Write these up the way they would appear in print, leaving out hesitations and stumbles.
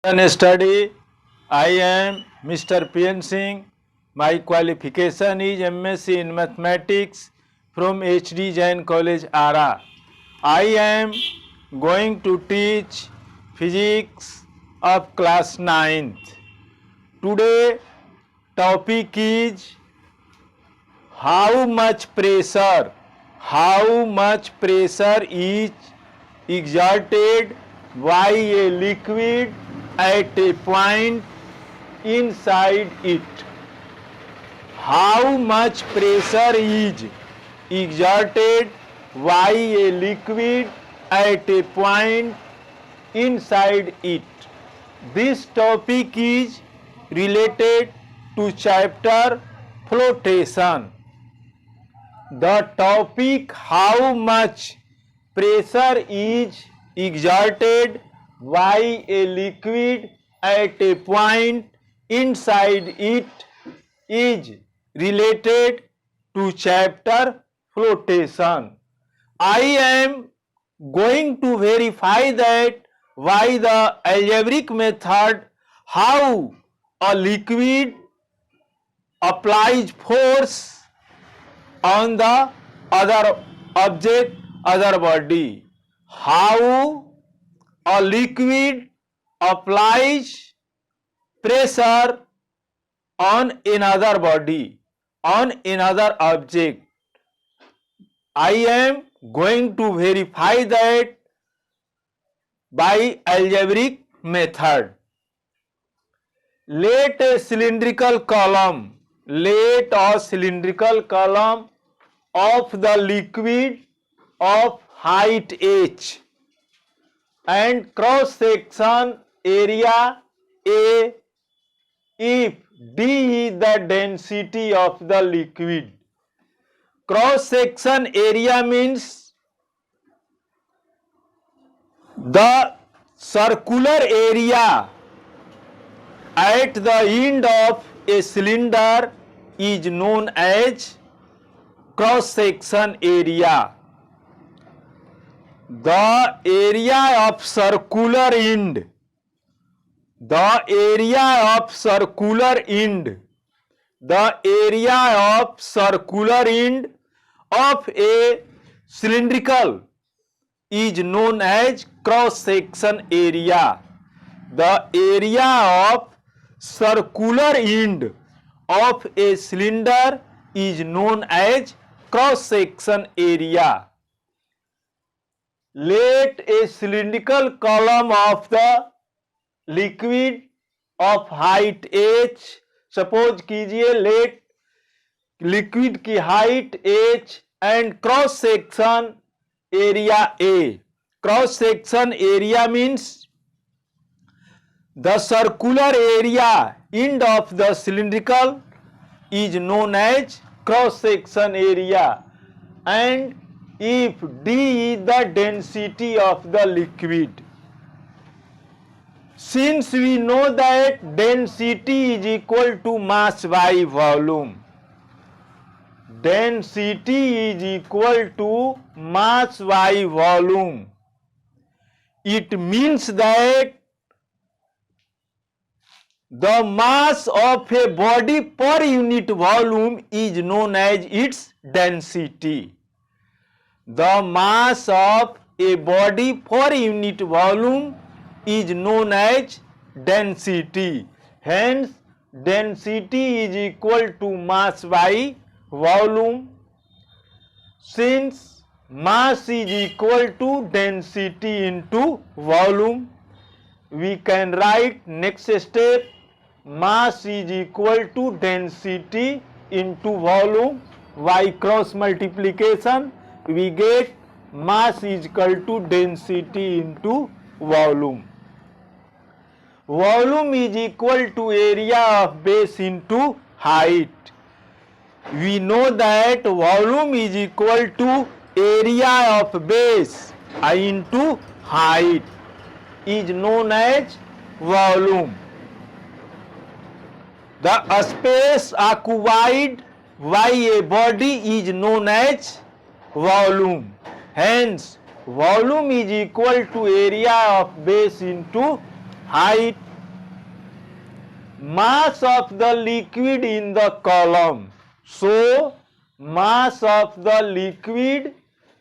Study. I am Mr. PN Singh. My qualification is MSc in Mathematics from HD Jain College, Ara. I am going to teach physics of class 9th. Today topic is how much pressure is exerted by a liquid at a point inside it. How much pressure is exerted by a liquid at a point inside it. This topic is related to chapter flotation. The topic how much pressure is exerted by a liquid at a point inside it is related to chapter flotation. I am going to verify that by the algebraic method how a liquid applies force on the other object, other body. How a liquid applies pressure on another body, on another object. I am going to verify that by algebraic method. Let a cylindrical column of the liquid of height h and cross section area A if D is the density of the liquid. Cross section area means the circular area at the end of a cylinder is known as cross section area. The area of circular end of a cylindrical is known as cross section area. The area of circular end of a cylinder is known as cross section area. Let a cylindrical column of the liquid of height h, suppose कीजिए late liquid की height h and cross section area A. Cross section area means the circular area end of the cylindrical is known as cross section area, and if D is the density of the liquid. Since we know that density is equal to mass by volume, density is equal to mass by volume, it means that the mass of a body per unit volume is known as its density. The mass of a body per unit volume is known as density. Hence, density is equal to mass by volume. Since mass is equal to density into volume, we can write next step, mass is equal to density into volume. By cross multiplication we get mass is equal to density into volume. Volume is equal to area of base into height. We know that volume is equal to area of base into height is known as volume. The space occupied by a body is known as volume. Hence, volume is equal to area of base into height mass of the liquid in the column. So mass of the liquid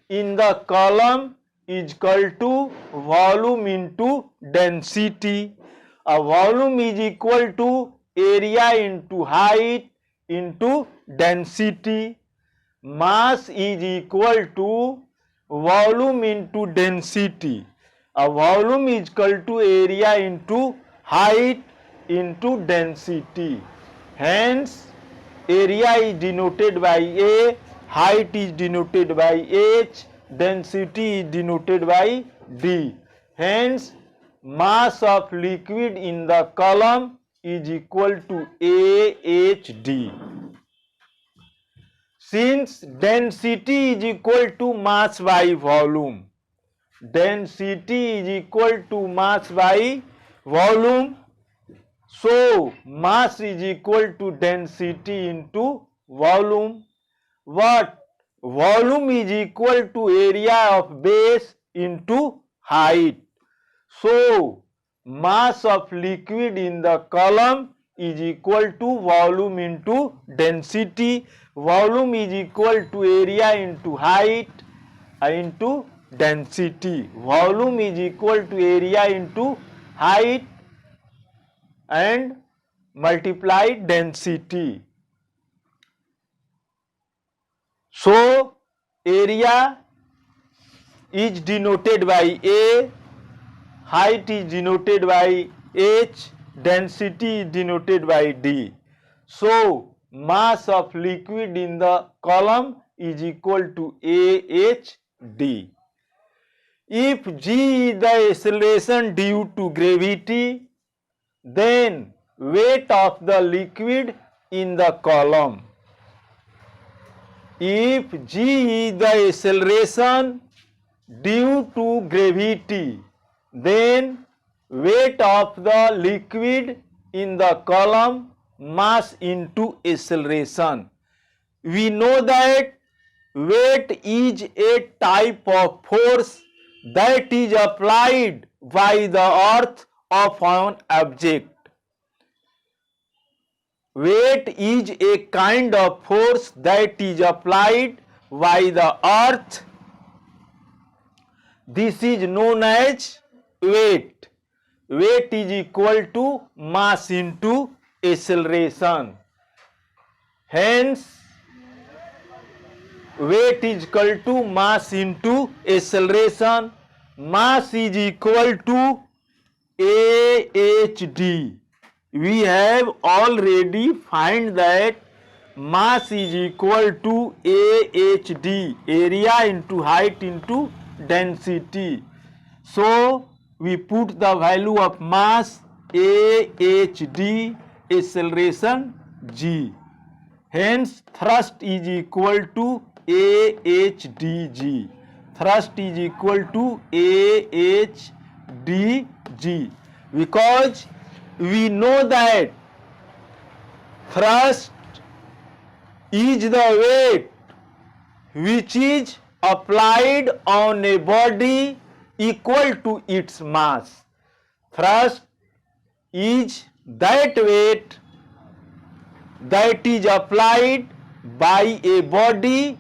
in the column is equal to volume into density. A volume is equal to area into height into density. Mass is equal to volume into density. A volume is equal to area into height into density. Hence, area is denoted by A, height is denoted by H, density is denoted by D. Hence, mass of liquid in the column is equal to AHD. Since density is equal to mass by volume, density is equal to mass by volume, so mass is equal to density into volume. What? Volume is equal to area of base into height. So mass of liquid in the column is equal to volume into density. Volume is equal to area into height into density. Volume is equal to area into height and multiply density. So area is denoted by A, height is denoted by H, density is denoted by D. So mass of liquid in the column is equal to AHD. If G is the acceleration due to gravity, then weight of the liquid in the column. If G is the acceleration due to gravity, then weight of the liquid in the column mass into acceleration. We know that weight is a type of force that is applied by the earth of an object. Weight is a kind of force that is applied by the earth. This is known as weight. Weight is equal to mass into acceleration. Hence, weight is equal to mass into acceleration. Mass is equal to AHD. We have already find that mass is equal to AHD, area into height into density. So we put the value of mass AHD, acceleration G. Hence thrust is equal to AHDG. Thrust is equal to AHDG, because we know that thrust is the weight which is applied on a body equal to its mass. Thrust is that weight that is applied by a body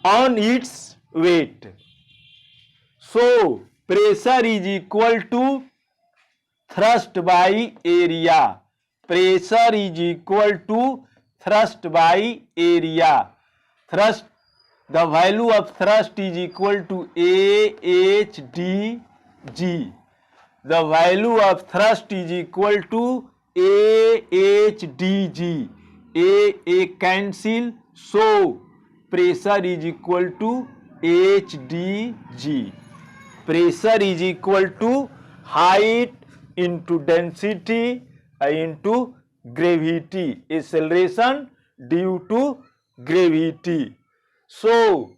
on its weight. So pressure is equal to thrust by area. Pressure is equal to thrust by area. Thrust, the value of thrust is equal to AHDG. The value of thrust is equal to AHDG. A cancel, so pressure is equal to HDG. Pressure is equal to height into density into gravity, acceleration due to gravity. So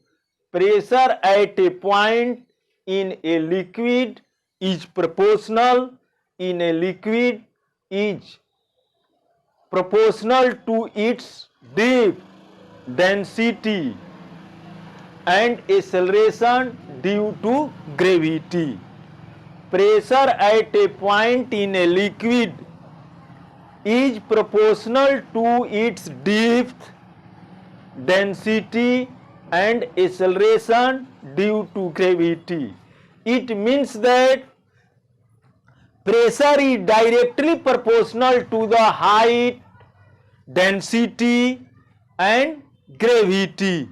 pressure at a point in a liquid is proportional in a liquid is proportional to its depth, density and acceleration due to gravity. Pressure at a point in a liquid is proportional to its depth, density and acceleration due to gravity. It means that pressure is directly proportional to the height, density and gravity.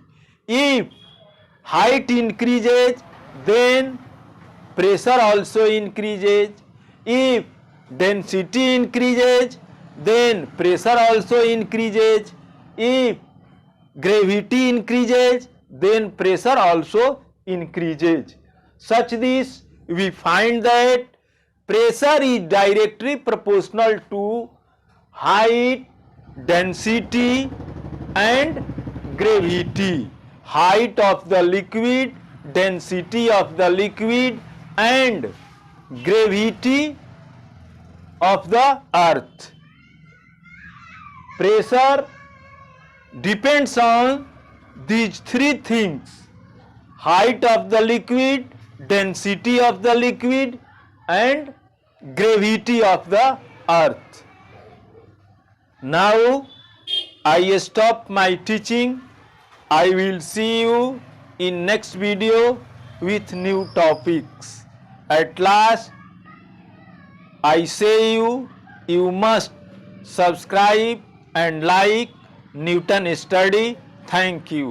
If height increases, then pressure also increases. If density increases, then pressure also increases. If gravity increases, then pressure also increases. Such this, we find that pressure is directly proportional to height, density and gravity. Height of the liquid, density of the liquid and gravity of the earth. Pressure depends on these three things: height of the liquid, density of the liquid and gravity of the earth. Now I stop my teaching. I will see you in next video with new topics. At last I say you must subscribe and like Newton Study. Thank you.